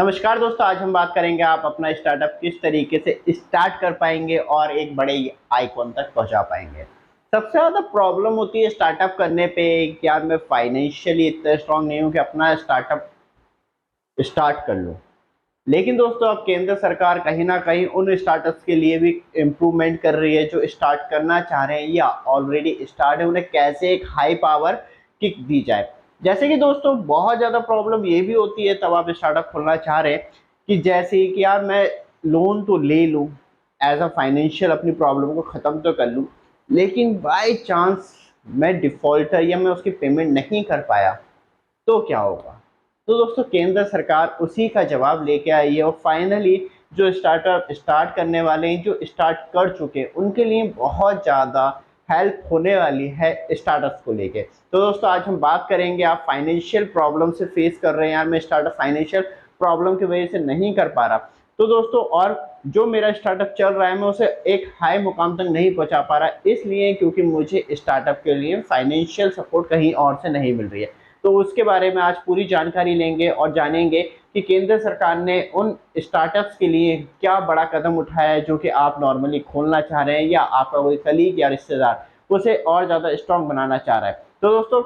नमस्कार दोस्तों, आज हम बात करेंगे आप अपना स्टार्टअप किस तरीके से स्टार्ट कर पाएंगे और एक बड़े आइकॉन तक पहुंचा पाएंगे। सबसे ज़्यादा प्रॉब्लम होती है स्टार्टअप करने पे कि यार मैं फाइनेंशियली इतना स्ट्रांग नहीं हूँ कि अपना स्टार्टअप स्टार्ट कर लूँ। लेकिन दोस्तों अब केंद्र सरकार कहीं न कहीं उन स्टार्टअप्स के लिए भी इम्प्रूवमेंट कर रही है जो स्टार्ट करना चाह रहे हैं या ऑलरेडी स्टार्ट है, उन्हें कैसे एक हाई पावर किक दी जाए। जैसे कि दोस्तों बहुत ज़्यादा प्रॉब्लम ये भी होती है तब आप स्टार्टअप खोलना चाह रहे हैं कि जैसे कि यार मैं लोन तो ले लूँ, एज़ अ फाइनेंशियल अपनी प्रॉब्लम को ख़त्म तो कर लूँ, लेकिन बाय चांस मैं डिफ़ॉल्टर या मैं उसकी पेमेंट नहीं कर पाया तो क्या होगा? तो दोस्तों केंद्र सरकार उसी का जवाब लेके आई है और फाइनली जो स्टार्टअप स्टार्ट करने वाले हैं, जो स्टार्ट कर चुके हैं, उनके लिए बहुत ज़्यादा हेल्प होने वाली है स्टार्टअप्स को लेके। तो दोस्तों आज हम बात करेंगे, आप फाइनेंशियल प्रॉब्लम से फेस कर रहे हैं, यार मैं स्टार्टअप फाइनेंशियल प्रॉब्लम की वजह से नहीं कर पा रहा। तो दोस्तों और जो मेरा स्टार्टअप चल रहा है मैं उसे एक हाई मुकाम तक नहीं पहुंचा पा रहा, इसलिए क्योंकि मुझे स्टार्टअप के लिए फाइनेंशियल सपोर्ट कहीं और से नहीं मिल रही है। तो उसके बारे में आज पूरी जानकारी लेंगे और जानेंगे कि केंद्र सरकार ने उन स्टार्टअप्स के लिए क्या बड़ा कदम उठाया है जो कि आप नॉर्मली खोलना चाह रहे हैं या आपका कोई कलीग या रिश्तेदार उसे और ज़्यादा स्ट्रॉन्ग बनाना चाह रहा है। तो दोस्तों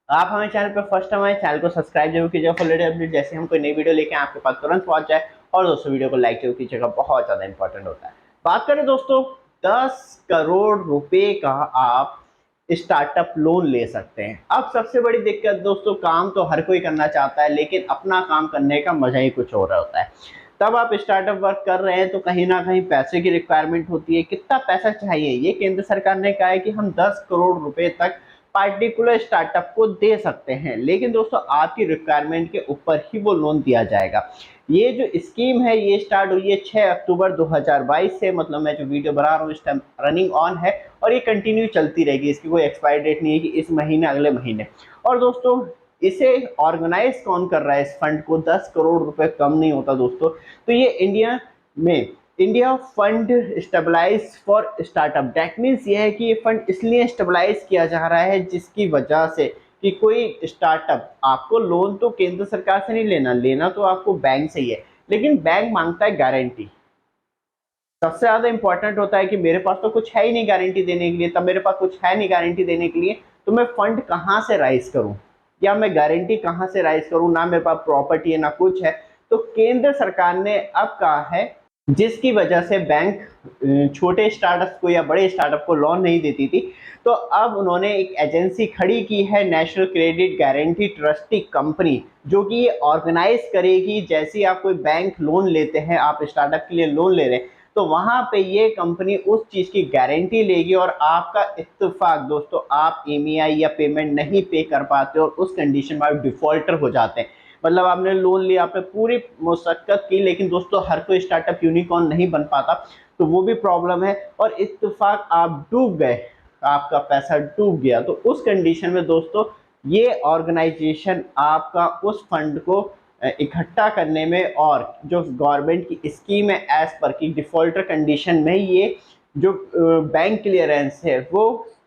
आप हमारे चैनल पर फर्स्ट टाइम आए, चैनल को सब्सक्राइब जरूर कीजिएगा फॉर लेटेस्ट अपडेट, जैसे हम कोई नई वीडियो लेके आपके पास तुरंत पहुंच जाए। और दोस्तों वीडियो को लाइक जरूर कीजिएगा, बहुत ज़्यादा इंपॉर्टेंट होता है। बात करें दोस्तों 10 करोड़ रुपए का आप स्टार्टअप लोन ले सकते हैं। अब सबसे बड़ी दिक्कत दोस्तों, काम तो हर कोई करना चाहता है लेकिन अपना काम करने का मजा ही कुछ और होता है। तब आप स्टार्टअप वर्क कर रहे हैं तो कहीं ना कहीं पैसे की रिक्वायरमेंट होती है। कितना पैसा चाहिए, ये केंद्र सरकार ने कहा है कि हम 10 करोड़ रुपए तक पार्टिकुलर स्टार्टअप को दे सकते हैं, लेकिन दोस्तों आपकी रिक्वायरमेंट के ऊपर ही वो लोन दिया जाएगा। ये जो स्कीम है ये स्टार्ट हुई है 6 अक्टूबर 2022 से, मतलब मैं जो वीडियो बना रहा हूँ इस टाइम रनिंग ऑन है और ये कंटिन्यू चलती रहेगी, इसकी कोई एक्सपायरी डेट नहीं है कि इस महीने अगले महीने। और दोस्तों इसे ऑर्गेनाइज कौन कर रहा है, इस फंड को 10 करोड़ रुपए कम नहीं होता दोस्तों। तो ये में India fund stabilize for startup, that means ये है कि ये फंड इसलिए स्टेबलाइज किया जा रहा है जिसकी वजह से कि कोई स्टार्टअप, आपको लोन तो केंद्र सरकार से नहीं लेना, लेना तो आपको बैंक से ही है, लेकिन बैंक मांगता है गारंटी। सबसे ज़्यादा इंपॉर्टेंट होता है कि मेरे पास तो कुछ है ही नहीं गारंटी देने के लिए, तब मेरे पास कुछ है नहीं गारंटी देने के लिए तो मैं फंड कहाँ से राइज करूँ या मैं गारंटी कहाँ से राइज करूँ, ना मेरे पास प्रॉपर्टी है ना कुछ है। तो केंद्र सरकार ने अब कहा है, जिसकी वजह से बैंक छोटे स्टार्टअप को या बड़े स्टार्टअप को लोन नहीं देती थी, तो अब उन्होंने एक एजेंसी खड़ी की है, national credit guarantee trustee company, जो कि ये ऑर्गेनाइज करेगी। जैसे ही आप कोई बैंक लोन लेते हैं, आप स्टार्टअप के लिए लोन ले रहे हैं, तो वहां पे ये कंपनी उस चीज की गारंटी लेगी और आपका इत्तेफाक दोस्तों आप ईएमआई या पेमेंट नहीं पे कर पाते और उस कंडीशन में आप डिफॉल्टर हो जाते हैं। मतलब आपने लोन लिया, आपने पूरी मुशक्कत की, लेकिन दोस्तों हर कोई स्टार्टअप यूनिकॉर्न नहीं बन पाता, तो वो भी प्रॉब्लम है। और इत्तेफाक आप डूब गए, आपका पैसा डूब गया, तो उस कंडीशन में दोस्तों ये ऑर्गेनाइजेशन आपका उस फंड को इकट्ठा करने में और जो गवर्नमेंट की स्कीम है एज पर की डिफॉल्टर कंडीशन में ये जो बैंक क्लियरेंस है वो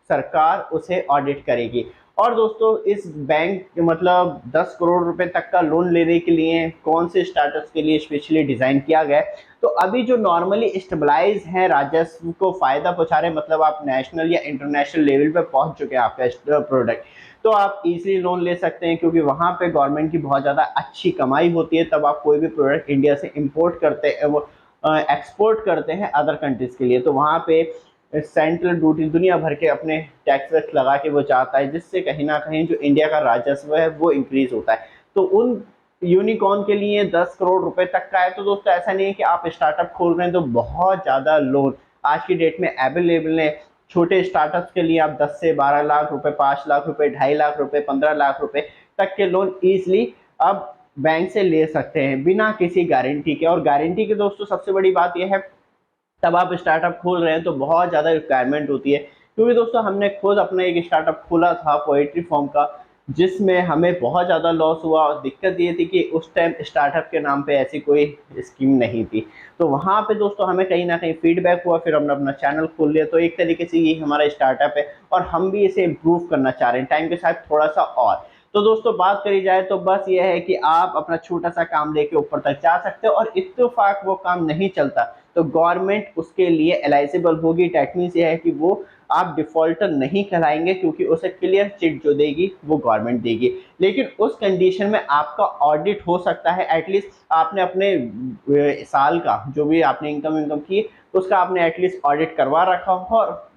सरकार उसे ऑडिट करेगी। और दोस्तों इस बैंक मतलब 10 करोड़ रुपए तक का लोन लेने के लिए कौन से स्टार्टअप्स के लिए स्पेशली डिज़ाइन किया गया है, तो अभी जो नॉर्मली स्टेबलाइज हैं, राजस्व को फायदा पहुंचा रहे, मतलब आप नेशनल या इंटरनेशनल लेवल पे पहुंच चुके हैं आपका प्रोडक्ट, तो आप इजीली लोन ले सकते हैं क्योंकि वहाँ पे गवर्नमेंट की बहुत ज़्यादा अच्छी कमाई होती है। तब आप कोई भी प्रोडक्ट इंडिया से इंपोर्ट करते हैं, वो एक्सपोर्ट करते हैं अदर कंट्रीज़ के लिए, तो वहाँ पे सेंट्रल ड्यूटी दुनिया भर के अपने टैक्स वैक्स लगा के वो चाहता है, जिससे कहीं ना कहीं जो इंडिया का राजस्व है वो इंक्रीज होता है। तो उन यूनिकॉर्न के लिए 10 करोड़ रुपए तक का है। तो दोस्तों ऐसा नहीं है कि आप स्टार्टअप खोल रहे हैं तो बहुत ज़्यादा लोन आज की डेट में अवेलेबल है। छोटे स्टार्टअप्स के लिए आप 10 से 12 लाख रुपए, 5 लाख रुपए, 2.5 लाख रुपए, 15 लाख रुपए तक के लोन ईजिली अब बैंक से ले सकते हैं बिना किसी गारंटी के। और गारंटी की दोस्तों सबसे बड़ी बात यह है, तब आप स्टार्टअप खोल रहे हैं तो बहुत ज़्यादा रिक्वायरमेंट होती है, क्योंकि दोस्तों हमने खुद अपना एक स्टार्टअप खोला था पोएट्री फॉर्म का, जिसमें हमें बहुत ज़्यादा लॉस हुआ। और दिक्कत ये थी कि उस टाइम स्टार्टअप के नाम पे ऐसी कोई स्कीम नहीं थी, तो वहाँ पे दोस्तों हमें कहीं ना कहीं फीडबैक हुआ, फिर हमने अपना चैनल खोल लिया। तो एक तरीके से ये हमारा स्टार्टअप है और हम भी इसे इम्प्रूव करना चाह रहे हैं टाइम के साथ थोड़ा सा और। तो दोस्तों बात करी जाए तो बस ये है कि आप अपना छोटा सा काम लेके ऊपर तक जा सकते हो, और इत्तेफाक वो काम नहीं चलता तो गवर्नमेंट उसके लिए एलिजिबल होगी। डेट मीन्स ये है कि वो आप डिफॉल्टर नहीं कहलाएंगे, क्योंकि उसे क्लियर चिट जो देगी वो गवर्नमेंट देगी। लेकिन उस कंडीशन में आपका ऑडिट हो सकता है, एटलीस्ट आपने अपने साल का जो भी आपने इनकम इनकम की उसका आपने एटलीस्ट ऑडिट करवा रखा हो। और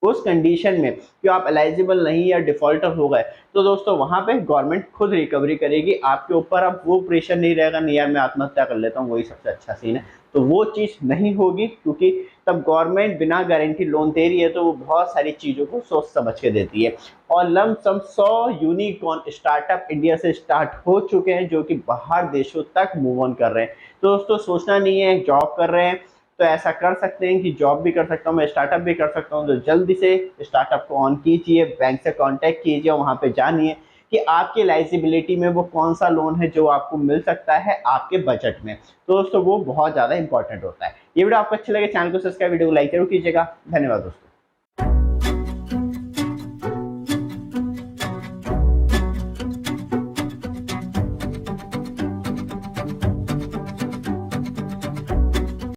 उस कंडीशन में कि आप एलिजिबल नहीं या डिफॉल्टर हो गए तो दोस्तों वहां पे गवर्नमेंट खुद रिकवरी करेगी आपके ऊपर। अब वो प्रेशर नहीं रहेगा, नहीं यार मैं आत्महत्या कर लेता हूँ, वही सबसे अच्छा सीन है। तो वो चीज़ नहीं होगी, क्योंकि तब गवर्नमेंट बिना गारंटी लोन दे रही है तो वो बहुत सारी चीज़ों को सोच समझ के देती है। और लम सम 100 यूनिकॉर्न स्टार्टअप इंडिया से स्टार्ट हो चुके हैं, जो कि बाहर देशों तक मूव ऑन कर रहे हैं। तो दोस्तों सोचना नहीं है, जॉब कर रहे हैं तो ऐसा कर सकते हैं कि जॉब भी कर सकता हूँ मैं, स्टार्टअप भी कर सकता हूँ, तो जल्दी से स्टार्टअप को ऑन कीजिए, बैंक से कांटेक्ट कीजिए, वहाँ पे जानिए कि आपकी एलिजिबिलिटी में वो कौन सा लोन है जो आपको मिल सकता है आपके बजट में। तो दोस्तों वो बहुत ज़्यादा इंपॉर्टेंट होता है। ये वीडियो आपको अच्छी लगे चैनल को सब्सक्राइब, वीडियो को लाइक जरूर कीजिएगा। धन्यवाद दोस्तों।